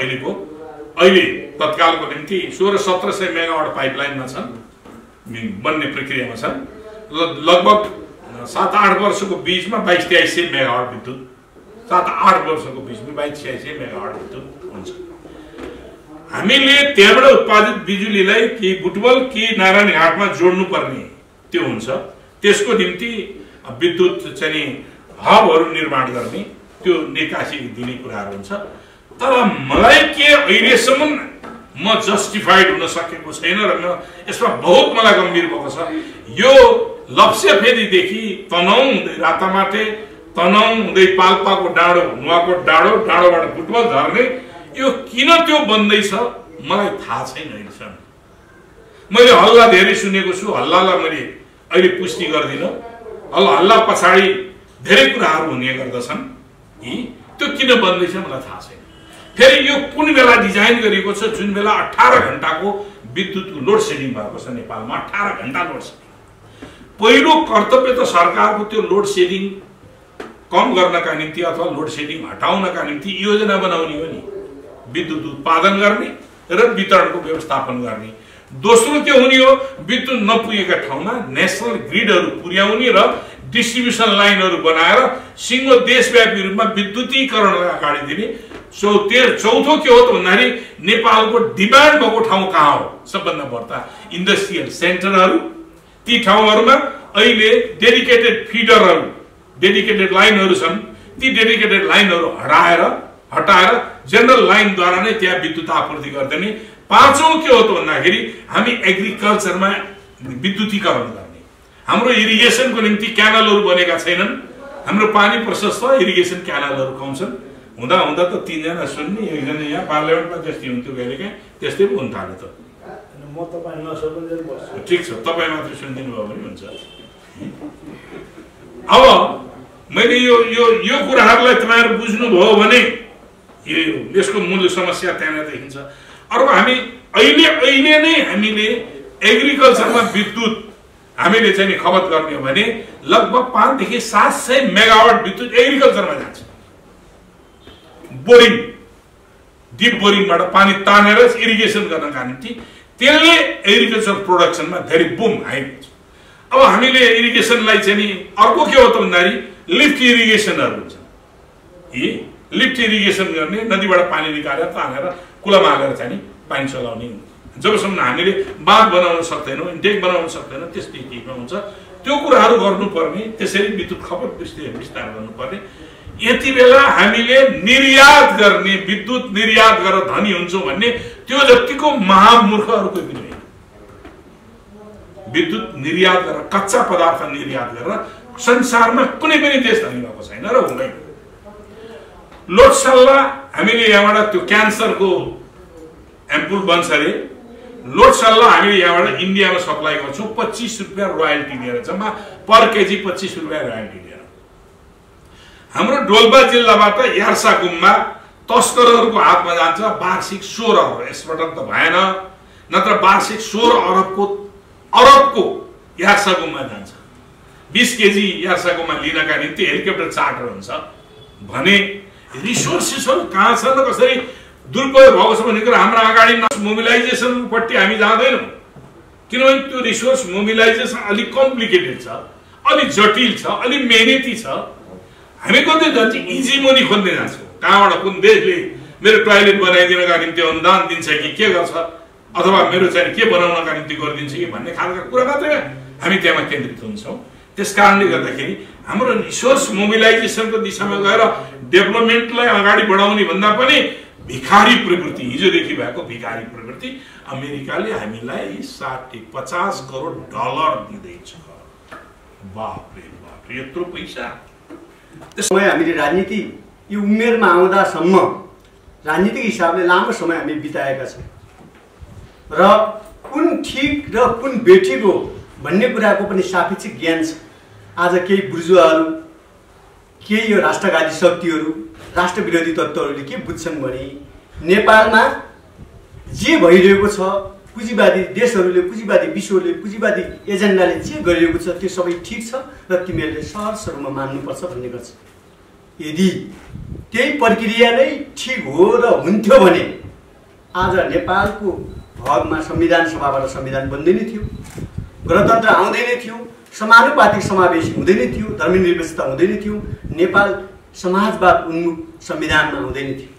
अहिले तत्कालको निम्ति 1600-1700 मेगावाट पाइपलाइनमा छन्, बन्ने प्रक्रियामा छन्। लगभग 7-8 वर्षको बीचमा 2200-2300 मेगावाट विद्युत, 7-8 वर्षको बीचमा 2200-2300 मेगावाट विद्युत हुन्छ। हामीले त्यहाँबाट उत्पादित बिजुलीलाई कि बुटवल कि नारायणघाटमा जोड्नु पर्ने त्यो हुन्छ। त्यसको निम्ति विद्युत चाहिँ हबहरू निर्माण गर्ने त्यो निकासी दिने कुराहरू हुन्छ। तर मलाई के अहिलेसम्म म जस्टिफाइड हुन सकेको छैन र यसमा बहुत मलाई गम्भीर भएको छ। यो लप्सेफेदीदेखि तनहुँ हुँदै रातामाटे, तनहुँ हुँदै पाल्पाको डाँडो, नुवाकोट डाँडो, डाँडोबाट बुटवल झर्ने यो किन त्यो बन्दैछ मलाई थाहा छैन अहिलेसम्म। मैले हल्ला धेरै सुनेको छु, हल्लालाई मैले अहिले पुष्टि गर्दिनँ। हल्ला पछाडि धेरै कुराहरू हुने गर्दछन्। त्यो किन बन्दैछ मलाई थाहा छैन। फेरि यो कुन बेला डिजाइन गरिएको छ जुन बेला 18 घण्टाको विद्युतको लोड सेडिङ भएको छ नेपालमा, 18 घण्टा लोड सेडिङ। पहिलो कर्तव्य त सरकारको त्यो लोड सेडिङ कम गर्नका निम्ति अथवा लोड सेडिङ हटाउनका निम्ति योजना बनाउने हो नि, विद्युत उत्पादन गर्ने र वितरणको व्यवस्थापन गर्ने। दोस्रो के हुने हो, विद्युत नपुगेका ठाउँमा नेशनल ग्रिडहरू पुर्याउने र डिस्ट्रिब्युसन लाइनहरू बनाएर सिङ्गो देशव्यापी रूपमा विद्युतीकरणलाई अगाडि दिने। चौथो के हो त भन्दाखेरि नेपालको डिमान्ड भएको ठाउँ कहाँ हो, सबभन्दा बढ्ता इन्डस्ट्रियल सेन्टरहरू। ती ठाउँहरूमा अहिले डेडिकेटेड फिडरहरू, डेडिकेटेड लाइनहरू छन्। ती डेडिकेटेड लाइनहरू हटाएर जेनरल लाइनद्वारा नै त्यहाँ विद्युत आपूर्ति गरिदिने। पाँचौं के हो त भन्दाखेरि हामी एग्रिकल्चरमा विद्युतीकरण गर्ने। हाम्रो इरिगेसनको निम्ति क्यानलहरू बनेका छैनन्, हाम्रो पानी प्रशस्त इरिगेसन क्यानलहरू कम छन्। हुँदा हुँदा त 3 जना सुन्ने, 1 जना यहाँ पार्लियामेन्टमा त्यस्तै हुन्थ्यो कहिलेकाहीँ, त्यस्तै पो हुन थाल्यो त। म तपाईँ नसुन्दै बस्छु। ठिक छ, तपाईँ मात्रै सुनिदिनु भयो भने हुन्छ। अब मैले यो कुराहरूलाई तपाईँहरू बुझ्नुभयो भने यसको मूल समस्या त्यहाँ देखिन्छ। अर्को हामी अहिले नै हामीले एग्रिकल्चरमा विद्युत हामीले चाहिँ खपत गर्ने हो भने लगभग 5 देखि 700 मेगावाट विद्युत एग्रिकल्चरमा जान्छ। बोरिङ, डिप बोरिङबाट पानी तानेर इरिगेसन गर्नका निम्ति त्यसले एग्रिकल्चर प्रोडक्सनमा धेरै बुम आएको छ। अब हामीले इरिगेसनलाई चाहिँ नि अर्को के हो त भन्दाखेरि लिफ्ट इरिगेसनहरू हुन्छ। यी लिफ्ट इरिगेसन गर्ने, नदीबाट पानी निकालेर तानेर कुलामा हालेर चाहिँ नि पानी चलाउने। जबसम्म हामीले बाँध बनाउन सक्दैनौँ, इन्टेक बनाउन सक्दैनौँ, त्यस स्थितिमा हुन्छ। त्यो कुराहरू गर्नुपर्ने, त्यसरी विद्युत खपत विस्तार गर्नुपर्ने। यति बेला हामीले निर्यात गर्ने, विद्युत निर्यात गरेर धनी हुन्छौँ भन्ने त्यो जतिको महामूर्ख अरू कोही पनि होइन। विद्युत निर्यात गरेर, कच्चा पदार्थ निर्यात गरेर संसारमा कुनै पनि देश धनी भएको छैन र हुँदैन। लोटसल्ला हामीले यहाँबाट त्यो क्यान्सरको एम्पुल बन्छ अरे, लोटसल्ला हामीले यहाँबाट इन्डियामा सप्लाई गर्छौँ 25 रुपियाँ रोयल्टी लिएर, जम्मा पर केजी 25 रुपियाँ रोयल्टी लिएर। हाम्रो डोल्पा जिल्लाबाट यार्सागुममा तस्करहरूको हातमा जान्छ वार्षिक 16 अरब, यसबाट त भएन, नत्र वार्षिक 16 अरबको यार्सागुममा जान्छ। 20 केजी यार्सागुममा लिनका निम्ति हेलिकप्टर चार्टर हुन्छ भने रिसोर्सेसहरू कहाँ छन् र कसरी दुरुपयोग भएको छ भन्ने कुरा हाम्रो अगाडि मोबिलाइजेसनपट्टि हामी जाँदैनौँ। किनभने त्यो रिसोर्स मोबिलाइजेसन अलिक कम्प्लिकेटेड छ, अलिक जटिल छ, अलिक मेहनती छ। हामी कतै जान्छ इजी मनी खोज्दै जान्छौँ, कहाँबाट कुन देशले मेरो टोयलेट बनाइदिनका निम्ति अनुदान दिन्छ कि के गर्छ, अथवा मेरो चाहिँ के बनाउनका निम्ति गरिदिन्छ कि भन्ने खालका कुरा मात्रै हामी त्यहाँ केन्द्रित हुन्छौँ। त्यस कारणले गर्दाखेरि हाम्रो रिसोर्स मोबिलाइजेसनको दिशामा गएर डेभलपमेन्टलाई अगाडि बढाउने भन्दा पनि भिखारी प्रवृत्ति, हिजोदेखि भएको भिखारी प्रवृत्ति, अमेरिकाले हामीलाई 50 करोड डलर दिँदैछ। बापरे बाप, यत्रो पैसा। त्यसमै हामीले राजनीति यो उमेरमा आउँदासम्म राजनीतिक हिसाबले लामो समय हामी बिताएका छौँ र कुन ठिक र कुन बेठिक हो भन्ने कुराको पनि सापेक्षिक ज्ञान छ। आज केही बुर्जुवाहरू, केही यो राष्ट्रघाती शक्तिहरू, राष्ट्र विरोधी तत्त्वहरूले के बुझ्छन् भने नेपालमा जे भइरहेको छ, पुँजीवादी देशहरूले, पुँजीवादी विश्वले, पुँजीवादी एजेन्डाले जे गरिरहेको छ त्यो सबै ठिक छ र तिमीहरूले सहजरूपमा मान्नुपर्छ भन्ने गर्छ। यदि त्यही प्रक्रिया नै ठिक हो र हुन्थ्यो भने आज नेपालको हकमा संविधान सभाबाट संविधान बन्दैन थियो, गणतन्त्र आउँदैन थियो, समानुपातिक समावेशी हुँदैन थियो, धर्मनिरपेक्षता हुँदैन थियो, नेपाल समाजवाद उन्मुख संविधानमा हुँदैन थियो।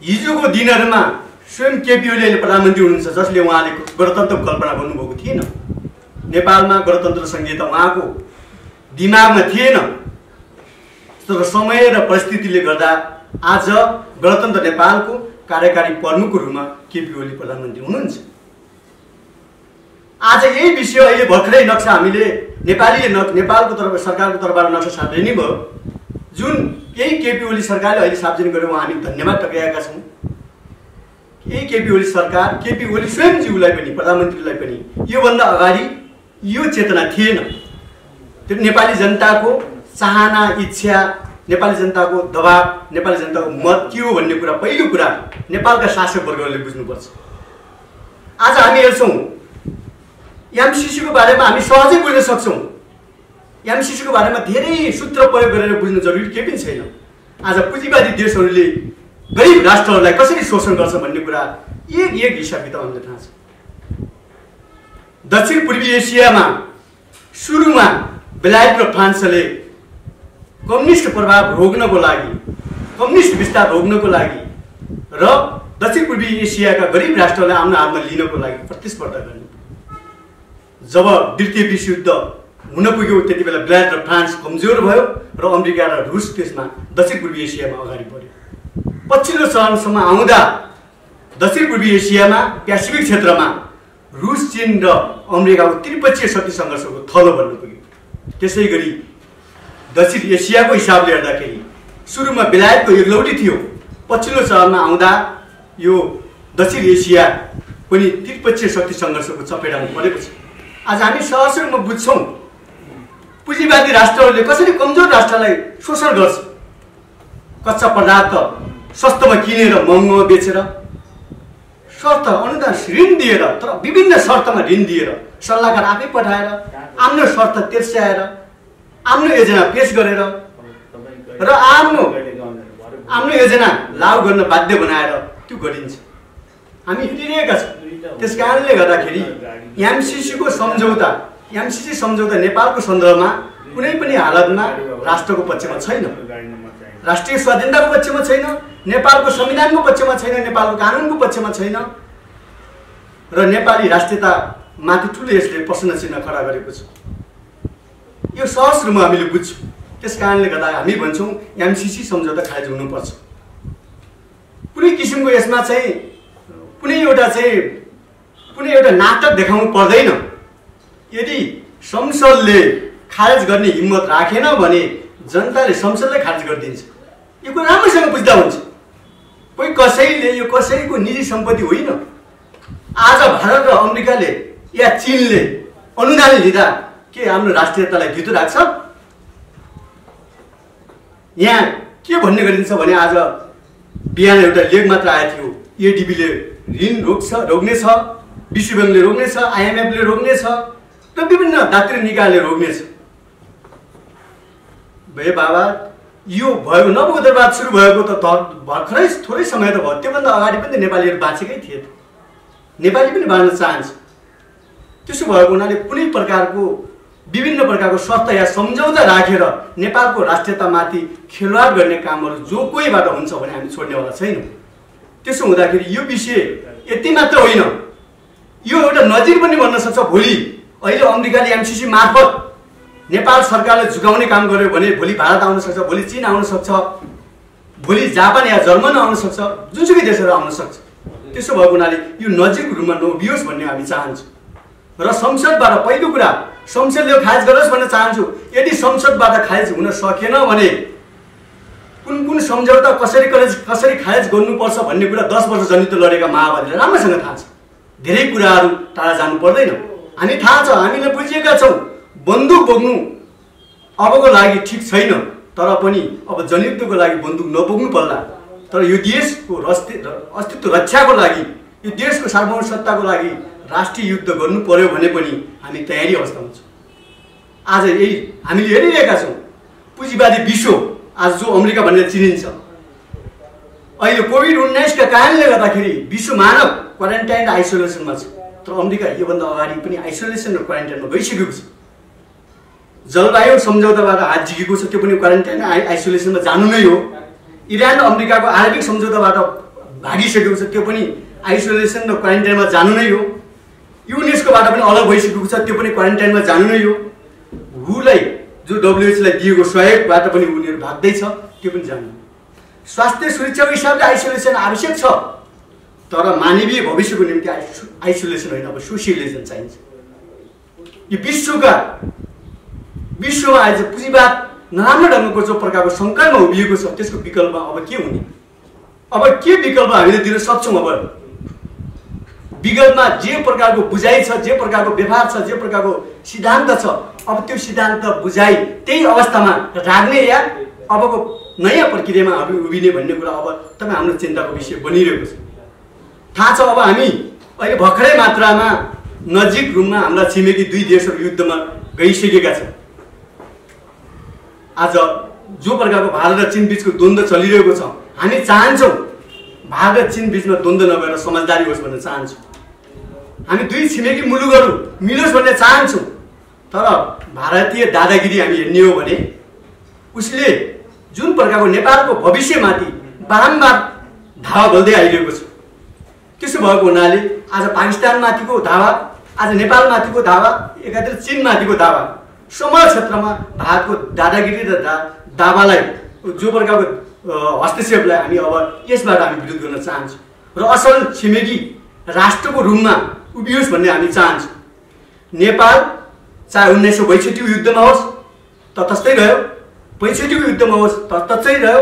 हिजोको दिनहरूमा स्वयं केपी ओलीले प्रधानमन्त्री हुनुहुन्छ, जसले उहाँले गणतन्त्रको कल्पना गर्नुभएको थिएन। नेपालमा गणतन्त्र संहिता उहाँको दिमागमा थिएन, तर समय र परिस्थितिले गर्दा आज गणतन्त्र नेपालको कार्यकारी प्रमुखको रूपमा केपी ओली प्रधानमन्त्री हुनुहुन्छ। आज यही विषय अहिले भर्खरै नक्सा हामीले नेपालको तर्फ सरकारको तर्फबाट नक्सा सार्वजनिक भयो, जुन यही केपी ओली सरकारले अहिले सार्वजनिक गरेर हामी धन्यवाद टक्राएका छौँ। यही केपी ओली सरकार, केपी ओली स्वयंज्यूलाई पनि, प्रधानमन्त्रीलाई पनि योभन्दा अगाडि यो चेतना थिएन। त्यो नेपाली जनताको चाहना, इच्छा, नेपाली जनताको दबाब, नेपाली जनताको मत के हो भन्ने कुरा पहिलो कुरा नेपालका शासक वर्गहरूले बुझ्नुपर्छ। आज हामी हेर्छौँ एमसीसीको बारेमा हामी सहजै बुझ्न सक्छौँ। एमसीसीको बारेमा धेरै सूत्र प्रयोग गरेर बुझ्नु जरुरी केही पनि छैन। आज पुँजीवादी देशहरूले गरिब राष्ट्रहरूलाई कसरी शोषण गर्छ भन्ने कुरा एक हिसाब किताब हामीलाई थाहा छ। दक्षिण पूर्वी एसियामा सुरुमा बेलायत र फ्रान्सले कम्युनिस्ट प्रभाव रोक्नको लागि, कम्युनिस्ट विस्तार रोक्नको लागि र दक्षिण पूर्वी एसियाका गरिब राष्ट्रलाई आफ्नो हातमा लिनको लागि प्रतिस्पर्धा गर्ने। जब द्वितीय विश्वयुद्ध हुन पुग्यो त्यति बेला बेलायत र फ्रान्स कमजोर भयो र अमेरिका र रुस त्यसमा दक्षिण पूर्वी एसियामा अगाडि बढ्यो। पछिल्लो चरणसम्म आउँदा दक्षिण पूर्वी एसियामा पेसिफिक क्षेत्रमा रुस, चीन र अमेरिकाको त्रिपक्षीय शक्ति सङ्घर्षको थलो बन्न पुग्यो। त्यसै गरी दक्षिण एसियाको हिसाबले हेर्दाखेरि सुरुमा बेलायतको एकलौटी थियो, पछिल्लो चरणमा आउँदा यो दक्षिण एसिया पनि त्रिपक्षीय शक्ति सङ्घर्षको चपेटामा परेको छ। आज हामी सहज रूपमा बुझ्छौँ पुँजीवादी राष्ट्रहरूले कसरी कमजोर राष्ट्रलाई शोषण गर्छ। कच्चा पदार्थ सस्तोमा किनेर महँगोमा बेचेर, शर्त अनुदान ऋण दिएर, तर विभिन्न शर्तमा ऋण दिएर, सल्लाहकार आफै पठाएर, आफ्नो शर्त तिर्स्याएर, आफ्नो योजना पेश गरेर र आफ्नो योजना लागू गर्न बाध्य बनाएर त्यो गरिन्छ। हामी हेरिरहेका छौँ। त्यस कारणले गर्दाखेरि एमसीसीको सम्झौता, एमसीसी सम्झौता नेपालको सन्दर्भमा कुनै पनि हालतमा राष्ट्रको पक्षमा छैन, राष्ट्रिय स्वाधीनताको पक्षमा छैन, नेपालको संविधानको पक्षमा छैन, नेपालको कानुनको पक्षमा छैन र नेपाली राष्ट्रियता माथि ठुलो यसले प्रश्न चिन्ह खडा गरेको छ। यो सहज रूपमा हामीले बुझ्छौँ। त्यस कारणले गर्दा हामी भन्छौँ एमसीसी सम्झौता खारेज हुनुपर्छ। कुनै किसिमको यसमा चाहिँ कुनै एउटा नाटक देखाउनु पर्दैन। यदि संसदले खारेज गर्ने हिम्मत राखेन भने जनताले संसदलाई खारेज गरिदिन्छ। यो कुरा राम्रोसँग बुझ्दा हुन्छ। कोही कसैले, यो कसैको निजी सम्पत्ति होइन। आज भारत र अमेरिकाले या चीनले अनुदान लिँदा के हाम्रो राष्ट्रियतालाई धितो राख्छ? यहाँ के भन्ने गरिन्छ भने आज बिहान एउटा लेख मात्र आएको थियो, एडिबीले ऋण रोक्नेछ, विश्व ब्याङ्कले रोक्नेछ, आइएमएफले रोक्नेछ र विभिन्न दात्री निकायले रोक्नेछ। भए बाबा, यो भयो नवगोदरवाद सुरु भएको त भर्खरै थोरै समय त भयो। त्योभन्दा अगाडि पनि त नेपालीहरू बाँचेकै थिए। नेपाली पनि बाँच्न चाहन्छ। त्यसो भएको हुनाले कुनै प्रकारको विभिन्न प्रकारको शर्त या सम्झौता राखेर नेपालको राष्ट्रियतामाथि खेलवाड गर्ने कामहरू जो कोहीबाट हुन्छ भने हामी छोड्नेवाला छैनौँ। त्यसो हुँदाखेरि यो विषय यति मात्र होइन, यो एउटा नजिर पनि बन्न सक्छ। भोलि अहिले अमेरिकाले एमसीसी मार्फत नेपाल सरकारले झुकाउने काम गर्यो भने भोलि भारत आउन सक्छ, भोलि चीन आउन सक्छ, भोलि जापान या जर्मन आउन सक्छ, जुनसुकै देशहरू आउन सक्छ। त्यसो भएको हुनाले यो नजिकको रूपमा नउभियोस् भन्ने हामी चाहन्छौँ। र संसदबाट पहिलो कुरा संसदले खारेज गरोस् भन्न चाहन्छु। यदि संसदबाट खारेज हुन सकेन भने कुन सम्झौता कसरी खारेज गर्नुपर्छ भन्ने कुरा 10 वर्ष जनित लडेका माओवादीलाई राम्रोसँग थाहा छ। धेरै कुराहरू टाढा जानु पर्दैन। हामी थाहा छ, हामीले बुझिएका छौँ बन्दुक बोक्नु अबको लागि ठिक छैन, तर पनि अब जनयुद्धको लागि बन्दुक नबोक्नु पर्ला। तर यो देशको अस्तित्व रक्षाको लागि, यो देशको सार्वभौम सत्ताको लागि राष्ट्रिय युद्ध गर्नु पर्यो भने पनि हामी तयारी अवस्थामा छौँ। आज यही हामीले हेरिरहेका छौँ। पुँजीवादी विश्व आज जो अमेरिका भनेर चिनिन्छ, अहिले कोभिड-19 का कारणले गर्दाखेरि विश्व मानव क्वारेन्टाइन र आइसोलेसनमा छ। तर अमेरिका योभन्दा अगाडि पनि आइसोलेसन र क्वारेन्टाइनमा गइसकेको छ। जलवायु सम्झौताबाट हात झिकेको छ, त्यो पनि क्वारेन्टाइन आइसोलेसनमा जानु नै हो। इरान र अमेरिकाको आणविक सम्झौताबाट भागिसकेको छ, त्यो पनि आइसोलेसन र क्वारेन्टाइनमा जानु नै हो। युनेस्कोबाट पनि अलग भइसकेको छ, त्यो पनि क्वारेन्टाइनमा जानु नै हो। हुलाई जो डब्ल्युएचओलाई दिएको सहयोगबाट पनि उनीहरू भाग्दैछ, त्यो पनि जानु। स्वास्थ्य सुरक्षाको हिसाबले आइसोलेसन आवश्यक छ, तर मानवीय भविष्यको निम्ति आइसोलेसन होइन, अब सोसियलाइजेसन चाहिन्छ। यो विश्वमा आज पुँजीवाद नराम्रो ढङ्गको जो प्रकारको सङ्कटमा उभिएको छ, त्यसको विकल्प अब के हुने? अब के विकल्प हामीले दिन सक्छौँ? अब विगतमा जे प्रकारको बुझाइ छ, जे प्रकारको व्यवहार छ, जे प्रकारको सिद्धान्त छ, अब त्यो सिद्धान्त बुझाइ त्यही अवस्थामा राख्ने या अबको नयाँ प्रक्रियामा हामी उभिने भन्ने कुरा अब तपाईँ हाम्रो चिन्ताको विषय बनिरहेको छ। थाहा छ अब हामी अहिले भर्खरै मात्रामा नजिक रूपमा हाम्रा छिमेकी दुई देशहरू युद्धमा गइसकेका छन्। आज जो प्रकारको भारत र चीन बीचको द्वन्द्व चलिरहेको छ, हामी चाहन्छौँ भारत र चीन बीचमा द्वन्द्व नभएर समझदारी होस् भन्ने चाहन्छौँ। हामी दुई छिमेकी मुलुकहरू मिलोस् भन्ने चाहन्छौँ। तर भारतीय दादागिरी हामी हेर्ने हो भने उसले जुन प्रकारको नेपालको भविष्यमाथि बारम्बार धावा बोल्दै आइरहेको छ, त्यसो भएको हुनाले आज पाकिस्तानमाथिको धावा, आज नेपालमाथिको धावा, एकातिर चीनमाथिको धावा, समग्र क्षेत्रमा भारतको दादागिरी र दावालाई जो प्रकारको हस्तक्षेपलाई हामी अब यसबाट हामी विरोध गर्न चाहन्छौँ र असल छिमेकी राष्ट्रको रूपमा उभियोस् भन्ने हामी चाहन्छौँ। नेपाल चाहे 1962 युद्धमा होस् तटस्थै रह्यो, 65 युद्धमा होस् तटस्थै रह्यो,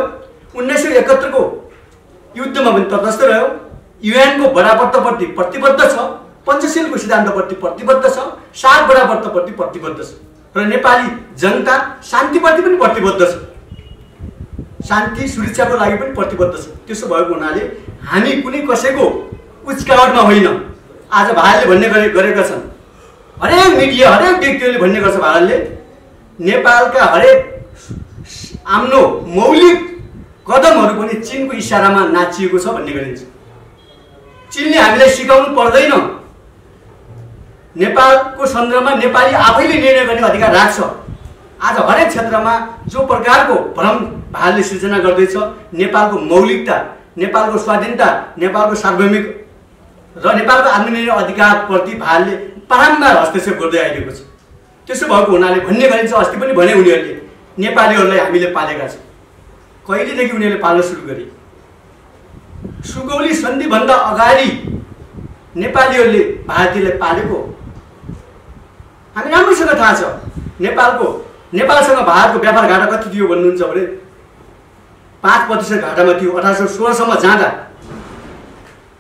1971 को युद्धमा पनि तटस्थ रह्यो, युएनको बराबरताप्रति प्रतिबद्ध छ, पञ्चशीलको सिद्धान्तप्रति प्रतिबद्ध छ, सात बराबरताप्रति प्रतिबद्ध छ र नेपाली जनता शान्तिप्रति पनि प्रतिबद्ध छ, शान्ति सुरक्षाको लागि पनि प्रतिबद्ध छ। त्यसो भएको हुनाले हामी कुनै कसैको उच्कावटमा होइन। आज भारतले भन्ने गरेका छन्, हरेक मिडिया हरेक व्यक्तिहरूले भन्ने गर्छ भारतले नेपालका हरेक आफ्नो मौलिक कदमहरू पनि चीनको इसारामा नाचिएको छ भन्ने गरिन्छ। चीनले हामीलाई सिकाउनु पर्दैन, नेपालको सन्दर्भमा नेपाली आफैले निर्णय गर्ने अधिकार राख्छ। आज हरेक क्षेत्रमा जो प्रकारको भ्रम भारतले सृजना गर्दैछ, नेपालको मौलिकता, नेपालको स्वाधीनता, नेपालको सार्वभौमिक र नेपालको आत्मनिर्णय अधिकारप्रति भारतले बारम्बार हस्तक्षेप गर्दै आइरहेको छ। त्यसो भएको हुनाले भन्ने गरिन्छ, अस्ति पनि भने उनीहरूले नेपालीहरूलाई हामीले पालेका छौँ। कहिलेदेखि उनीहरूले पाल्न सुरु गरे? सुगौली सन्धिभन्दा अगाडि नेपालीहरूले भारतीयलाई पालेको हामी राम्रोसँग थाहा छ। नेपालसँग भारतको व्यापार घाटा कति थियो भन्नुहुन्छ भने 5% घाटामा थियो 1816 सम्म जाँदा।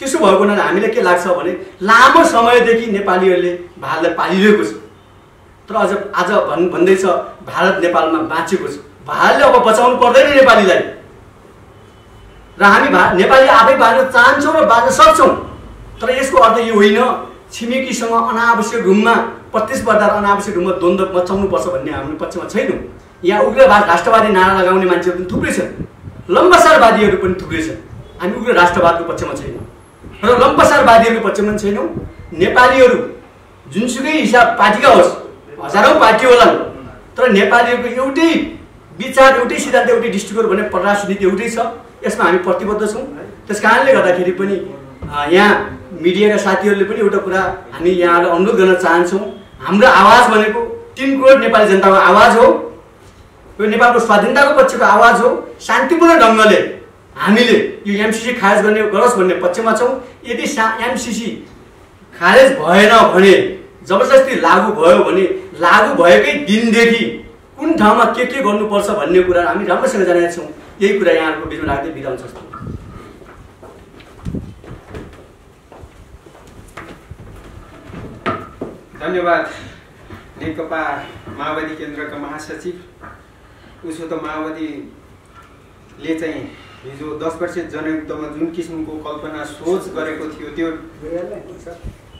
त्यसो भएको हुनाले हामीले के लाग्छ भने लामो समयदेखि नेपालीहरूले भारतलाई पालिरहेको छ। तर आज भन्दैछ भारत नेपालमा बाँचेको छ, भारतले अब बचाउनु पर्दैन नेपालीलाई र हामी नेपाली आफै बाँच्न चाहन्छौँ र बाँच्न सक्छौँ। तर यसको अर्थ यो होइन छिमेकीसँग अनावश्यक रूपमा प्रतिस्पर्धा र अनावश्यक रूपमा द्वन्द्व मचाउनुपर्छ भन्ने हाम्रो पक्षमा छैनौँ। यहाँ उग्रवाद राष्ट्रवादी नारा लगाउने मान्छेहरू पनि थुप्रै छन्, लम्बसारवादीहरू पनि थुप्रै छन्। हामी उग्र राष्ट्रवादको पक्षमा छैनौँ र लम्बसारवादीहरूको पक्षमा पनि छैनौँ। नेपालीहरू जुनसुकै हिसाब पार्टीका होस्, हजारौँ पार्टी होलान्, तर नेपालीहरूको एउटै विचार, एउटै सिद्धान्त, एउटै दृष्टिकोण भने परराष्ट्र नीति एउटै छ। यसमा हामी प्रतिबद्ध छौँ। त्यस कारणले गर्दाखेरि पनि यहाँ मिडियाका साथीहरूले पनि एउटा कुरा हामी यहाँलाई अनुरोध गर्न चाहन्छौँ, हाम्रो आवाज भनेको 3 करोड नेपाली जनताको आवाज हो, यो नेपालको स्वाधीनताको पक्षको आवाज हो। शान्तिपूर्ण ढङ्गले हामीले यो एमसीसी खारेज गर्ने गरोस् भन्ने पक्षमा छौँ। यदि एमसीसी खारेज भएन भने, जबरजस्ती लागू भयो भने, लागू भएकै दिनदेखि कुन ठाउँमा के गर्नुपर्छ भन्ने कुरा हामी राम्रोसँग जानेका छौँ। यही कुरा यहाँहरूको बिचमा राख्दै बिदा हुन्छ। धन्यवाद। नेकपा माओवादी केन्द्रका महासचिव, उसो त माओवादीले चाहिँ हिजो 10% जनयुद्धमा जुन किसिमको कल्पना सोच गरेको थियो त्यो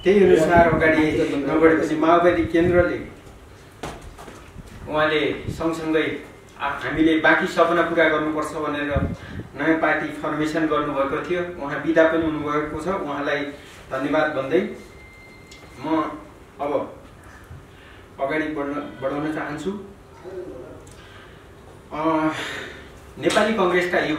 त्यही अनुसार अगाडि नबढे पनि माओवादी केन्द्रले उहाँले सँगसँगै हामीले बाँकी सपना पुरा गर्नुपर्छ भनेर नयाँ पार्टी फर्मेसन गर्नुभएको थियो। उहाँ बिदा पनि हुनुभएको छ, उहाँलाई धन्यवाद भन्दै म अब अगाडि बढाउन चाहन्छु। नेपाली कांग्रेसका युवा